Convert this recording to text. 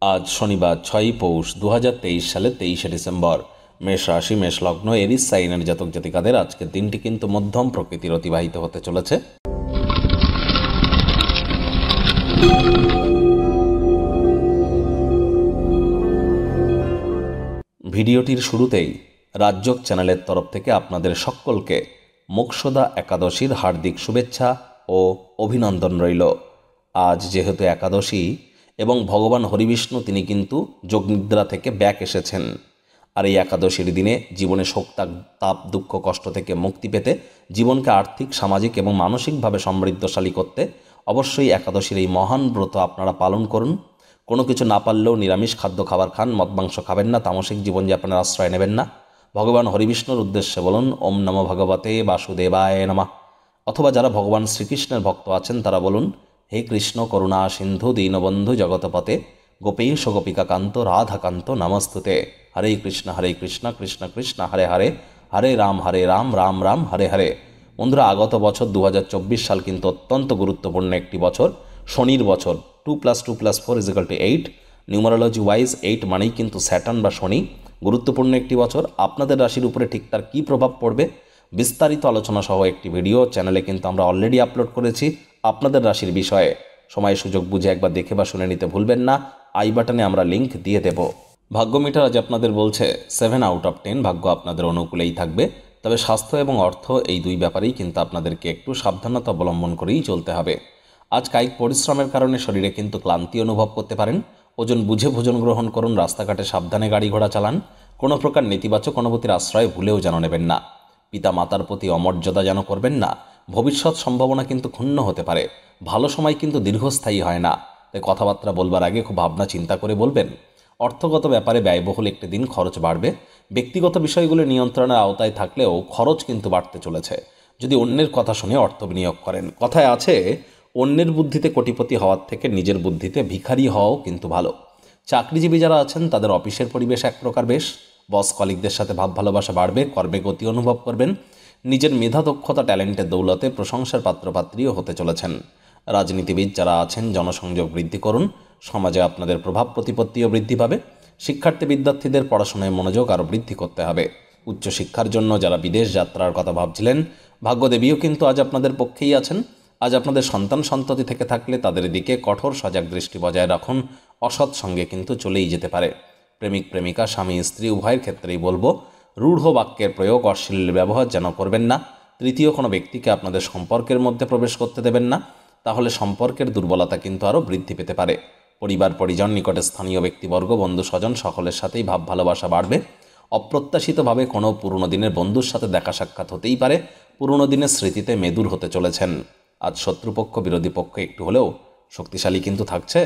আজ শনিবার 6ই পৌষ 2023 সালের 23শে ডিসেম্বর। মেষ রাশি, মেষ লগ্ন, এরিস সাইনের জাতক জাতিকাদের আজকের দিনটি কিন্তু মধ্যম প্রকৃতির অতিবাহিত হতে চলেছে। ভিডিওটির শুরুতেই রাজযোগ চ্যানেলের তরফ থেকে আপনাদের সকলকে মোক্ষদা একাদশীর হার্দিক শুভেচ্ছা ও অভিনন্দন রইল। আজ যেহেতু একাদশী এবং ভগবান হরিবিষ্ণু তিনি কিন্তু যোগনিদ্রা থেকে ব্যাক এসেছেন, আর এই একাদশীর দিনে জীবনে শোক তাপ দুঃখ কষ্ট থেকে মুক্তি পেতে, জীবনকে আর্থিক সামাজিক এবং মানসিকভাবে সমৃদ্ধশালী করতে অবশ্যই একাদশীর এই মহান ব্রত আপনারা পালন করুন। কোনো কিছু না পারলেও নিরামিষ খাদ্য খাবার খান, মদ মাংস খাবেন না, তামসিক জীবনযাপনের আশ্রয় নেবেন না। ভগবান হরিবিষ্ণুর উদ্দেশ্যে বলুন ওম নমো ভগবতে বাসুদেবায় নমঃ। অথবা যারা ভগবান শ্রীকৃষ্ণের ভক্ত আছেন তারা বলুন হে কৃষ্ণ করুণা সিন্ধু দীনবন্ধু জগতপতে গোপীশ গোপিকাকান্ত রাধাকান্ত নমস্তুতে। হরে কৃষ্ণ কৃষ্ণ কৃষ্ণ হরে হরে, হরে রাম রাম রাম হরে হরে। বন্ধুরা, আগত বছর 2024 সাল কিন্তু অত্যন্ত গুরুত্বপূর্ণ একটি বছর, শনির বছর। 2 + 2 + 4 = 8। নিউমারোলজি ওয়াইজ 8 মানেই কিন্তু স্যাটার্ন বা শনি। গুরুত্বপূর্ণ একটি বছর। আপনাদের রাশির উপরে ঠিক তার কী প্রভাব পড়বে বিস্তারিত আলোচনা সহ একটি ভিডিও চ্যানেলে কিন্তু আমরা অলরেডি আপলোড করেছি আপনাদের রাশির বিষয়ে। সময় সুযোগ বুঝে একবার দেখে বা শুনে নিতে ভুলবেন না। আই বাটনে আমরা লিংক দিয়ে দেব। ভাগ্য মিটার আজ আপনাদের বলছে 7/10। ভাগ্য আপনাদের অনুকূলেই থাকবে, তবে স্বাস্থ্য এবং অর্থ এই দুই ব্যাপারেই কিন্তু আপনাদেরকে একটু সাবধানতা অবলম্বন করেই চলতে হবে। আজ কায়িক পরিশ্রমের কারণে শরীরে কিন্তু ক্লান্তি অনুভব করতে পারেন। ওজন বুঝে ভোজন গ্রহণ করুন, রাস্তাঘাটে সাবধানে গাড়ি ঘোড়া চালান। কোনো প্রকার নেতিবাচক অনুভূতির আশ্রয় ভুলেও যেন নেবেন না। পিতা মাতার প্রতি অমর্যাদা যেন করবেন না। ভবিষ্যৎ সম্ভাবনা কিন্তু ক্ষুণ্ণ হতে পারে। ভালো সময় কিন্তু দীর্ঘস্থায়ী হয় না, তাই কথাবার্তা বলবার আগে খুব ভাবনা চিন্তা করে বলবেন। অর্থগত ব্যাপারে ব্যয়বহুল একটি দিন, খরচ বাড়বে। ব্যক্তিগত বিষয়গুলো নিয়ন্ত্রণের আওতায় থাকলেও খরচ কিন্তু বাড়তে চলেছে যদি অন্যের কথা শুনে অর্থ বিনিয়োগ করেন। কথায় আছে অন্যের বুদ্ধিতে কোটিপতি হওয়ার থেকে নিজের বুদ্ধিতে ভিখারি হওয়াও কিন্তু ভালো। চাকরিজীবী যারা আছেন তাদের অফিসের পরিবেশ এক প্রকার বেশ। বস কলিগদের সাথে ভাব ভালোবাসা বাড়বে, কর্মে গতি অনুভব করবেন। নিজের মেধা দক্ষতা ট্যালেন্টের দৌলতে প্রশংসার পাত্রপাত্রীও হতে চলেছেন। রাজনীতিবিদ যারা আছেন জনসংযোগ বৃদ্ধি করুন, সমাজে আপনাদের প্রভাব প্রতিপত্তিও বৃদ্ধি পাবে। শিক্ষার্থী বিদ্যার্থীদের পড়াশোনায় মনোযোগ আরও বৃদ্ধি করতে হবে। উচ্চশিক্ষার জন্য যারা বিদেশ যাত্রার কথা ভাবছিলেন, ভাগ্যদেবীও কিন্তু আজ আপনাদের পক্ষেই আছেন। আজ আপনাদের সন্তান সন্ততি থেকে থাকলে তাদের দিকে কঠোর সজাগ দৃষ্টি বজায় রাখুন, অসৎ সঙ্গে কিন্তু চলেই যেতে পারে। প্রেমিক প্রেমিকা স্বামী স্ত্রী উভয়ের ক্ষেত্রেই বলবো রূঢ় বাক্যের প্রয়োগ, অশ্লীল ব্যবহার যেন করবেন না। তৃতীয় কোনো ব্যক্তিকে আপনাদের সম্পর্কের মধ্যে প্রবেশ করতে দেবেন না, তাহলে সম্পর্কের দুর্বলতা কিন্তু আরও বৃদ্ধি পেতে পারে। পরিবার পরিজন, নিকটে স্থানীয় ব্যক্তিবর্গ, বন্ধু স্বজন সকলের সাথেই ভাব ভালোবাসা বাড়বে। অপ্রত্যাশিতভাবে কোনো পুরনো দিনের বন্ধুর সাথে দেখা সাক্ষাৎ হতেই পারে। পুরনো দিনের স্মৃতিতে মেদুর হতে চলেছেন। আজ শত্রুপক্ষ বিরোধী পক্ষ একটু হলেও শক্তিশালী কিন্তু থাকছে।